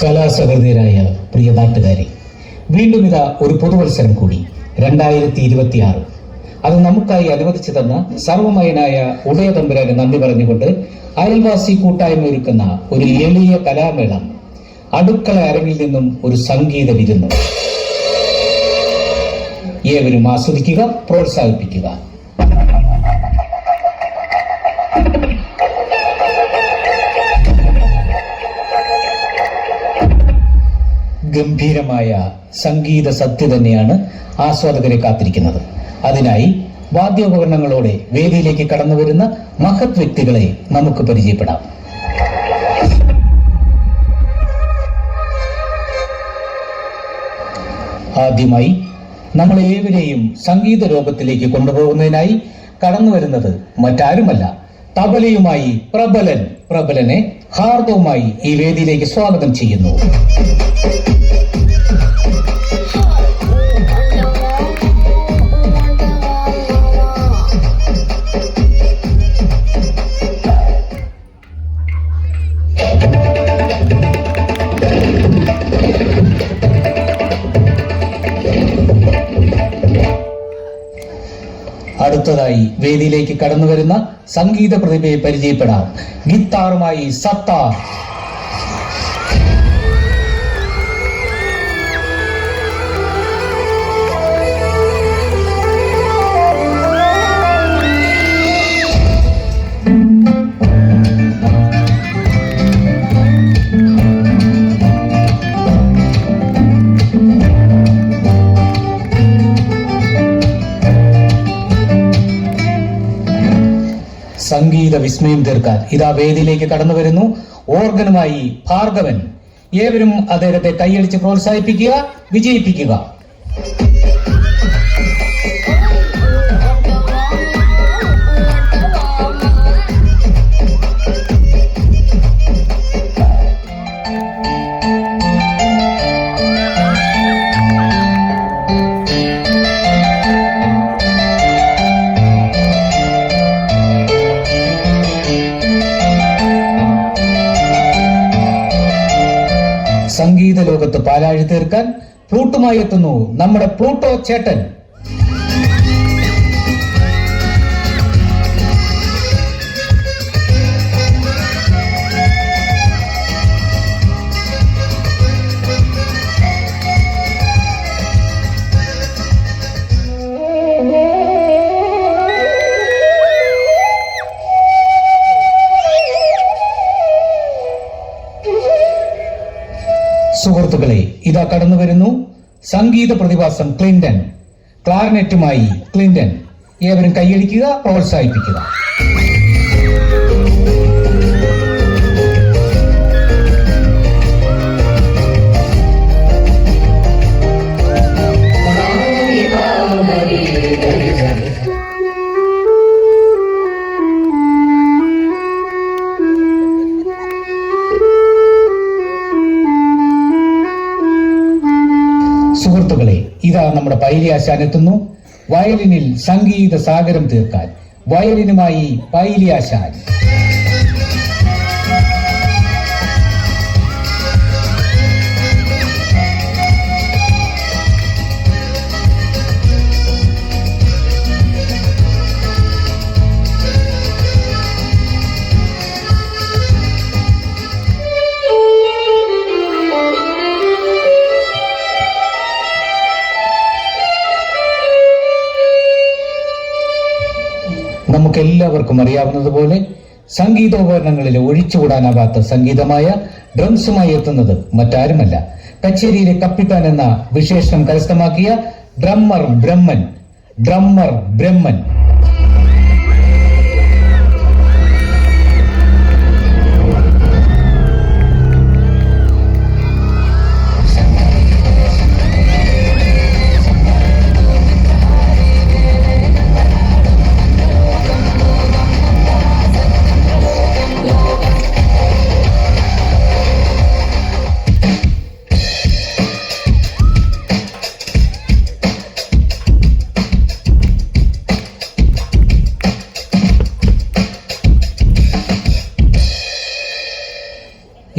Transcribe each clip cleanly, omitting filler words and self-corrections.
കലാസഹൃദയരായ പ്രിയ നാട്ടുകാരെ, വീണ്ടും ഇതാ ഒരു പുതുവത്സരം കൂടി 2026. അത് നമുക്കായി അനുവദിച്ചു തന്ന സർവമയനായ ഉദയതമ്പുരാന് നന്ദി പറഞ്ഞുകൊണ്ട് അയൽവാസി കൂട്ടായ്മ ഒരുക്കുന്ന ഒരു എളിയ കലാമേളം, അടുക്കള അരങ്ങിൽ നിന്നും ഒരു സംഗീത വിരുന്ന്. ഏവരും ആസ്വദിക്കുക, പ്രോത്സാഹിപ്പിക്കുക. ഗംഭീരമായ സംഗീത സദ്യ തന്നെയാണ് ആസ്വാദകരെ കാത്തിരിക്കുന്നത്. അതിനായി വാദ്യോപകരണങ്ങളോടെ വേദിയിലേക്ക് കടന്നു വരുന്ന മഹത് വ്യക്തികളെ നമുക്ക് പരിചയപ്പെടാം. ആദ്യമായി നമ്മളേവരെയും സംഗീത ലോകത്തിലേക്ക് കൊണ്ടുപോകുന്നതിനായി കടന്നു വരുന്നത് മറ്റാരുമല്ല, തബലയുമായി പ്രബലനെ ഹാർദവുമായി ഈ വേദിയിലേക്ക് സ്വാഗതം ചെയ്യുന്നു. അടുത്തതായി വേദിയിലേക്ക് കടന്നു വരുന്ന സംഗീത പ്രതിഭയെ പരിചയപ്പെടാം. ഗിത്താറുമായി സത്താർ, സംഗീത വിസ്മയം തീർക്കാൻ ഇതാ വേദിയിലേക്ക് കടന്നു വരുന്നു ഓർഗനുമായി ഭാർഗവൻ. ഏവരും അദ്ദേഹത്തെ കൈയടിച്ച് പ്രോത്സാഹിപ്പിക്കുക, വിജയിപ്പിക്കുക. സംഗീത ലോകത്ത് പാലാഴി തീർക്കാൻ ഫ്ലൂട്ടുമായി എത്തുന്നു നമ്മുടെ പ്ലൂട്ടോ ചേട്ടൻ. സുഹൃത്തുക്കളെ, ഇതാ കടന്നു വരുന്നു സംഗീത പ്രതിഭാസം ക്ലിന്റൺ. ക്ലാർനെറ്റുമായി ക്ലിന്റൺ. ഏവരും കൈയടിക്കുക, പ്രോത്സാഹിപ്പിക്കുക. സുഹൃത്തുക്കളെ, ഇതാ നമ്മുടെ പൈലി ആശാൻ എത്തുന്നു വയലിനിൽ സംഗീത സാഗരം തീർക്കാൻ. വയലിനുമായി പൈലി ആശാൻ. നമുക്കെല്ലാവർക്കും അറിയാവുന്നതുപോലെ സംഗീതോപകരണങ്ങളിലെ ഒഴിച്ചുകൂടാനാകാത്ത സംഗീതമായ ഡ്രംസുമായി എത്തുന്നത് മറ്റാരുമല്ല, കച്ചേരിയിലെ കപ്പിത്താൻ എന്ന വിശേഷണം കരസ്ഥമാക്കിയ ഡ്രമ്മർ ബ്രഹ്മൻ.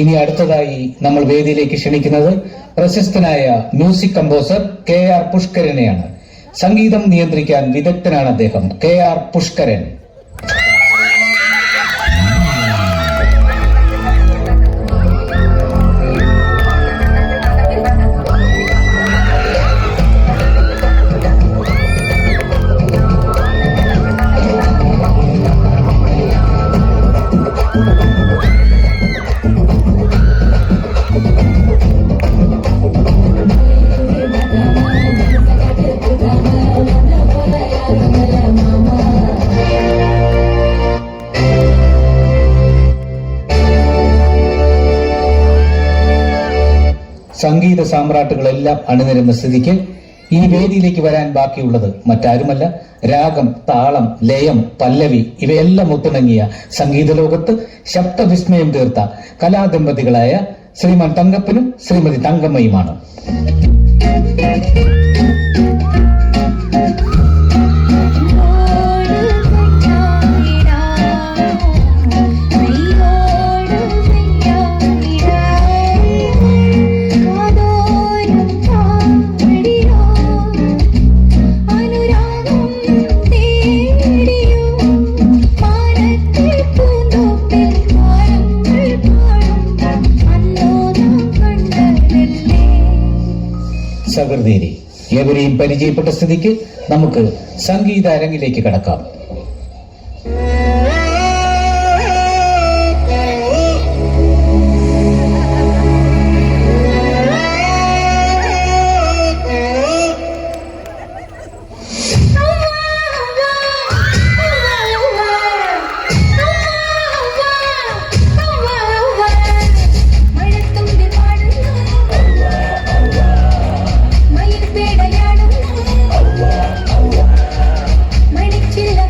ഇനി അടുത്തതായി നമ്മൾ വേദിയിലേക്ക് ക്ഷണിക്കുന്നത് പ്രശസ്തനായ മ്യൂസിക് കമ്പോസർ KR പുഷ്കരനെയാണ്. സംഗീതം നിയന്ത്രിക്കാൻ വിദഗ്ധനാണ് അദ്ദേഹം. KR പുഷ്കരൻ. സംഗീത സാമ്രാട്ടുകളെല്ലാം അണിനിരുന്ന സ്ഥിതിക്ക് ഈ വേദിയിലേക്ക് വരാൻ ബാക്കിയുള്ളത് മറ്റാരുമല്ല, രാഗം, താളം, ലയം, പല്ലവി ഇവയെല്ലാം ഒത്തിണങ്ങിയ സംഗീത ലോകത്ത് ശബ്ദവിസ്മയം തീർത്ത കലാദമ്പതികളായ ശ്രീമാൻ തങ്കപ്പനും ശ്രീമതി തങ്കമ്മയുമാണ്. സഹൃദയരെ, ഏവരെയും പരിചയപ്പെട്ട സ്ഥിതിക്ക് നമുക്ക് സംഗീത അരങ്ങിലേക്ക് കടക്കാം. മണിച്ചില്ല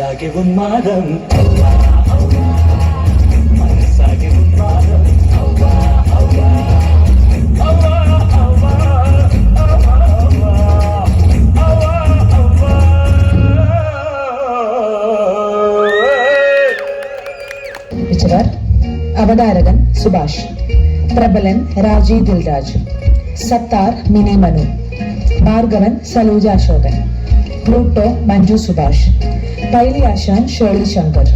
മനസ്സാകെ ഉന്മാദം മനസ്സാകെ ഉന്മാദം അവതാരകൻ സുഭാഷ്, പ്രബലൻ രാജി ദിൽരാജ്, സത്താർ മിനി മനു, ഭാർഗവൻ സലൂജ അശോകൻ, പ്ലൂട്ടോ മഞ്ജു സുഭാഷ്, പൈലി ആശാൻ ഷേർലി ശങ്കർ,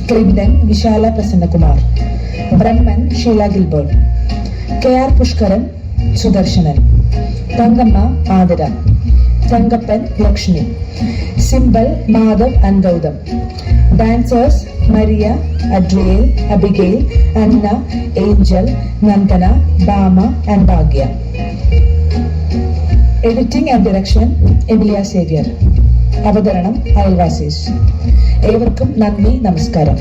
ക്ലിബ്ഡൻ Vishala Prasannakumar, Brahman Sheela Gilbert, KR Pushkaran Sudarshanan, Thankamma Athira, Thankappan Lakshmi, cymbal Madhav and Gautam. Dancers Maria, Adriel, Abigail, Anna, Angel, Nandana, Bama and Bhagya. Editing and direction Emilia Xavier. അവതരണം അയൽവാസീസ്. ഏവർക്കും നന്ദി, നമസ്കാരം.